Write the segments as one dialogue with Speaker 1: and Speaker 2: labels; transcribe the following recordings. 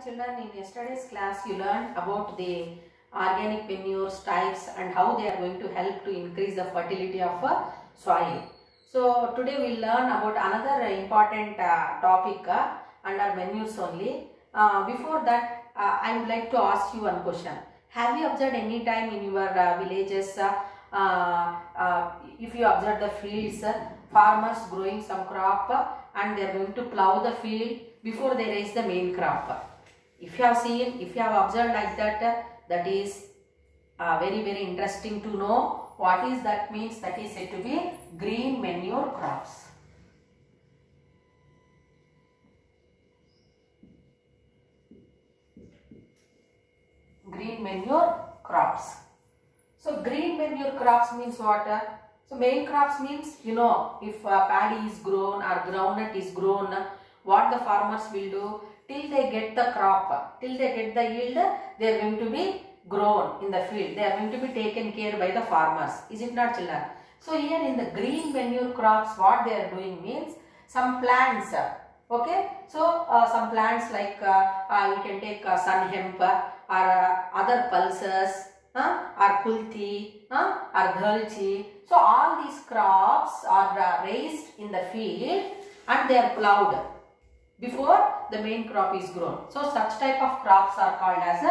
Speaker 1: children, in yesterday's class you learned about the organic manures types and how they are going to help to increase the fertility of soil. So today we will learn about another important topic under manures only. Before that, I would like to ask you one question. Have you observed any time in your villages, if you observe the fields, farmers growing some crop and they are going to plow the field before they raise the main crop? If you have seen, if you have observed like that, that is very interesting to know. What is that means? That is said to be green manure crops. Green manure crops. So green manure crops means what? So main crops means, you know, if paddy is grown or groundnut is grown, what the farmers will do till they get the crop, till they get the yield, they are going to be grown in the field. They are going to be taken care by the farmers. Is it not, children? So here in the green manure crops, what they are doing means some plants. Okay, so some plants like you can take sun hemp or other pulses or kulthi or dhalchi. So all these crops are raised in the field and they are plowed before the main crop is grown. So such type of crops are called as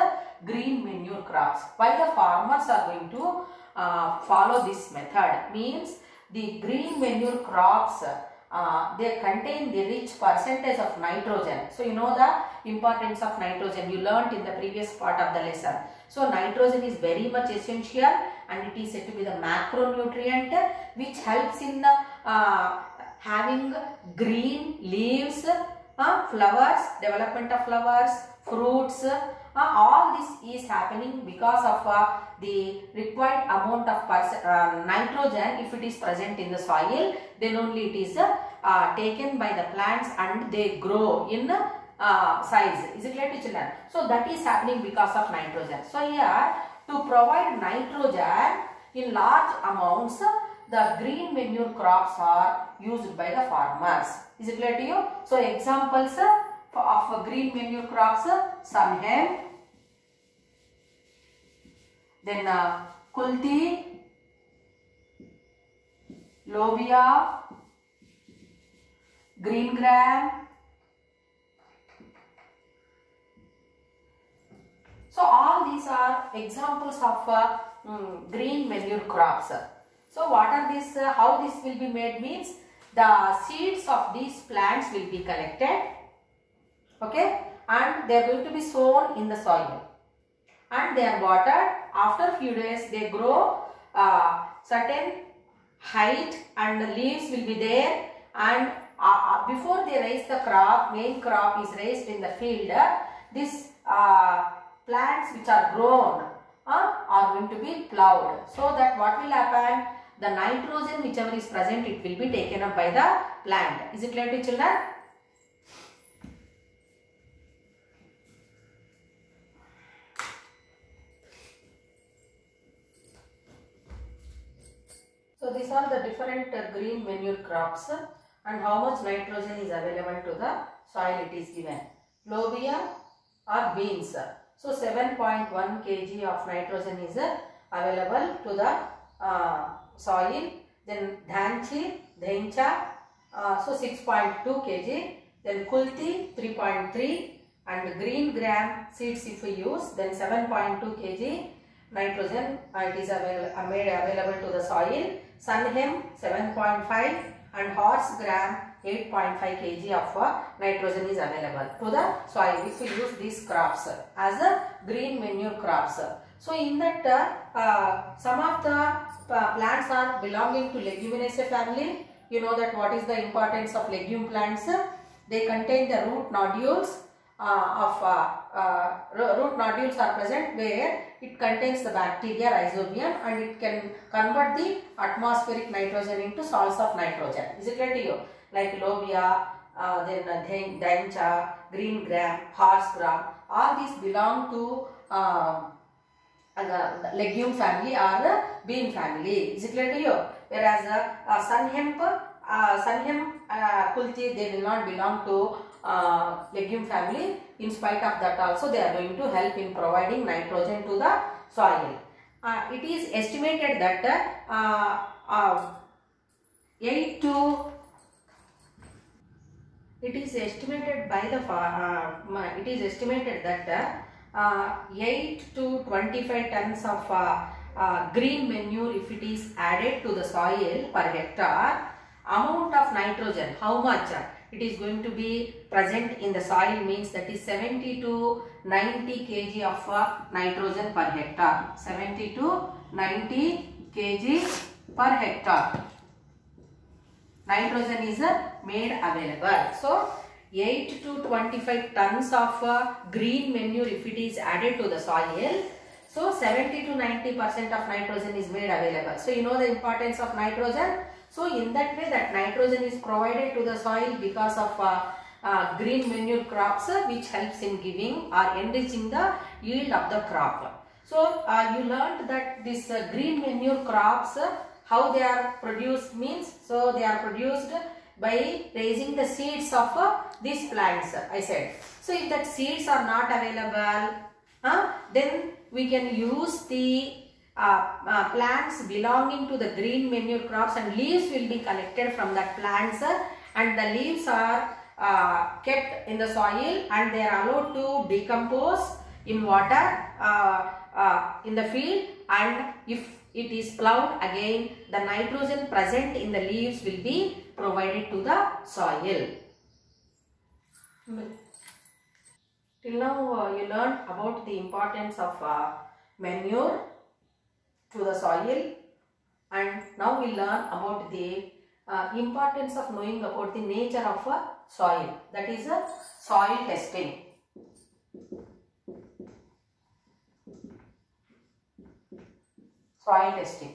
Speaker 1: green manure crops. Why the farmers are going to follow this method means the green manure crops they contain the rich percentage of nitrogen. So you know the importance of nitrogen. You learnt in the previous part of the lesson. So nitrogen is very much essential and it is said to be the macronutrient which helps in having green leaves, flowers, development of flowers, fruits. All this is happening because of the required amount of nitrogen. If it is present in the soil, then only it is taken by the plants and they grow in size. Is it clear to children? So that is happening because of nitrogen. So here to provide nitrogen in large amounts, the green manure crops are used by the farmers. Is it clear to you? So examples of green manure crops: sun hemp, then kulthi, lobia, green gram. So all these are examples of green manure crops. So what are these? How this will be made means the seeds of these plants will be collected. Okay, and they are going to be sown in the soil and they are watered. After few days they grow certain height and the leaves will be there, and before they raise the crop, main crop is raised in the field, these plants which are grown are going to be plowed, so that what will happen, the nitrogen whichever is present, it will be taken up by the plant. Is it clear to children? So these are the different green manure crops and how much nitrogen is available to the soil it is given. Lobia or beans. So 7.1 kg of nitrogen is available to the soil. Then dhanchi, dhencha, so 6.2 kg. Then kulthi 3.3 and green gram seeds if we use, then 7.2 kg nitrogen it is made available to the soil. Sun hemp 7.5 and horse gram 8.5 kg of nitrogen is available to the soil if we use these crops as green manure crops. So in that some of the plants are belonging to Leguminaceae family. You know that what is the importance of legume plants? They contain the root nodules root nodules are present where it contains the bacteria rhizobium and it can convert the atmospheric nitrogen into salts of nitrogen. Is it clear to you? Like lobia, then dhencha, green gram, horse gram, all these belong to the legume family or the bean family. Is it clear to you? Whereas sun hemp, kulthi, they will not belong to legume family. In spite of that also they are going to help in providing nitrogen to the soil. It is estimated that 8 to it is estimated by the it is estimated that 8 to 25 tons of green manure, if it is added to the soil per hectare, amount of nitrogen, how much it is going to be present in the soil, means that is 70 to 90 kg of nitrogen per hectare. 70 to 90 kg per hectare nitrogen is made available. So 8 to 25 tons of green manure, if it is added to the soil, so 70 to 90% of nitrogen is made available. So you know the importance of nitrogen. So in that way, that nitrogen is provided to the soil because of green manure crops, which helps in giving or enriching the yield of the crop. So you learned that this green manure crops, how they are produced means, so they are produced by raising the seeds of these plants, I said. So if that seeds are not available, then we can use the plants belonging to the green manure crops, and leaves will be collected from that plants, and the leaves are kept in the soil, and they are allowed to decompose in water in the field, and if it is plowed again, the nitrogen present in the leaves will be provided to the soil. Till now you learned about the importance of manure to the soil, and now we learn about the importance of knowing about the nature of soil, that is soil testing. Soil testing.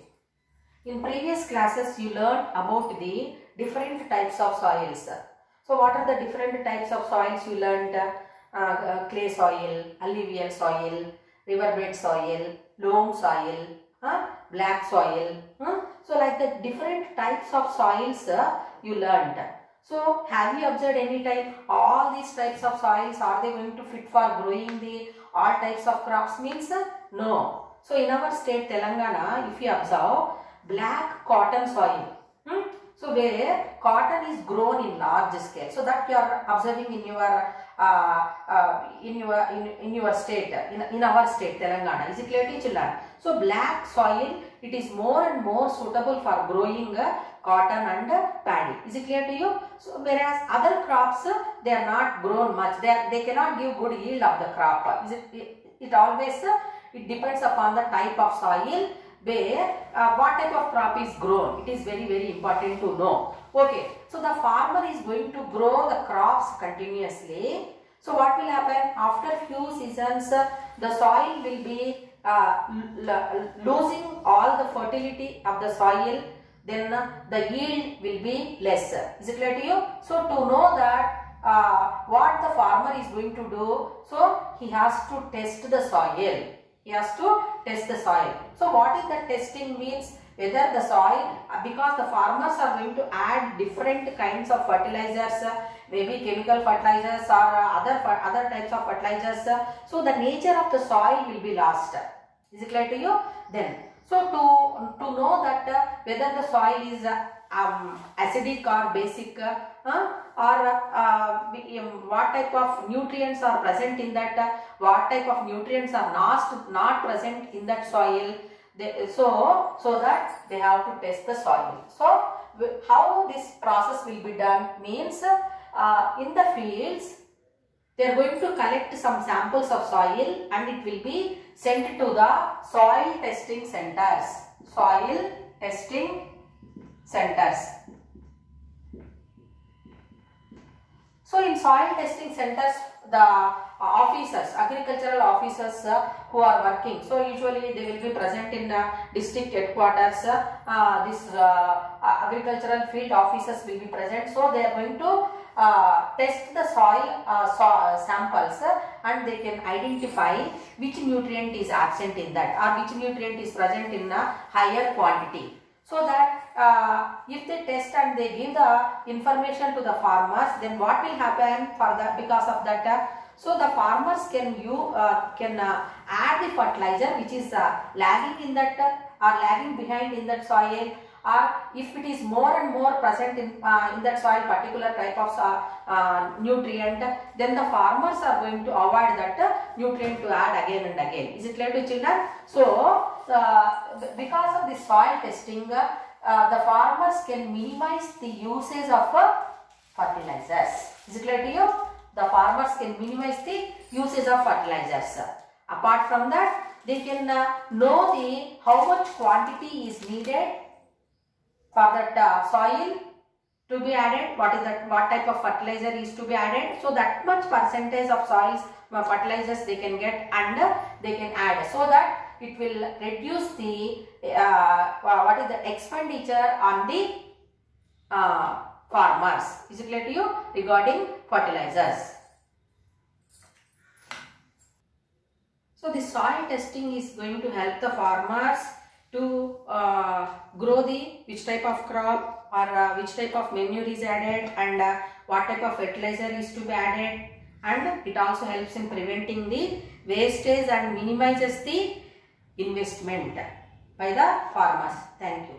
Speaker 1: In previous classes you learned about the different types of soils. So what are the different types of soils you learned? Clay soil, alluvial soil, riverbed soil, loam soil, black soil. So like the different types of soils you learned. So have you observed any type, all these types of soils, are they going to fit for growing the all types of crops means? No. So in our state Telangana, if you observe black cotton soil, so where cotton is grown in large scale, so that you are observing in your state, in our state Telangana. Is it clear to children? So black soil, it is more and more suitable for growing cotton and paddy. Is it clear to you? So whereas other crops, they are not grown much. They cannot give good yield of the crop. It always it depends upon the type of soil where what type of crop is grown. It is very, very important to know. Okay, so the farmer is going to grow the crops continuously. So what will happen? After few seasons, the soil will be losing all the fertility of the soil. Then the yield will be lesser. Is it clear to you? So to know that what the farmer is going to do, so he has to test the soil. He has to test the soil. So what is the testing means? Whether the soil, because the farmers are going to add different kinds of fertilizers, maybe chemical fertilizers or other types of fertilizers. So the nature of the soil will be lost. Is it clear to you? Then, so to know that whether the soil is acidic or basic, or what type of nutrients are present in that, what type of nutrients are not present in that soil, so that they have to test the soil. So how this process will be done means, in the fields they are going to collect some samples of soil and it will be sent to the soil testing centers. Soil testing centers. So in soil testing centers, the officers, agricultural officers who are working, so usually they will be present in the district headquarters. This agricultural field officers will be present. So they are going to test the soil samples, and they can identify which nutrient is absent in that or which nutrient is present in a higher quantity. So that if they test and they give the information to the farmers, then what will happen for the because of that? So the farmers can add the fertilizer which is lagging in that or lagging behind in that soil, or if it is more and more present in that soil particular type of nutrient, then the farmers are going to avoid that nutrient to add again and again. Is it clear to children? So because of the soil testing, the farmers can minimize the usage of fertilizers. Is it clear to you? The farmers can minimize the usage of fertilizers. Apart from that, they can know the how much quantity is needed for that soil to be added, what type of fertilizer is to be added. So that much percentage of soils fertilizers they can get and they can add, so that it will reduce the expenditure on the farmers. Is it clear to you regarding fertilizers? So the soil testing is going to help the farmers to grow which type of crop or which type of manure is added and what type of fertilizer is to be added, and it also helps in preventing the wastage and minimizes the investment by the farmers. Thank you.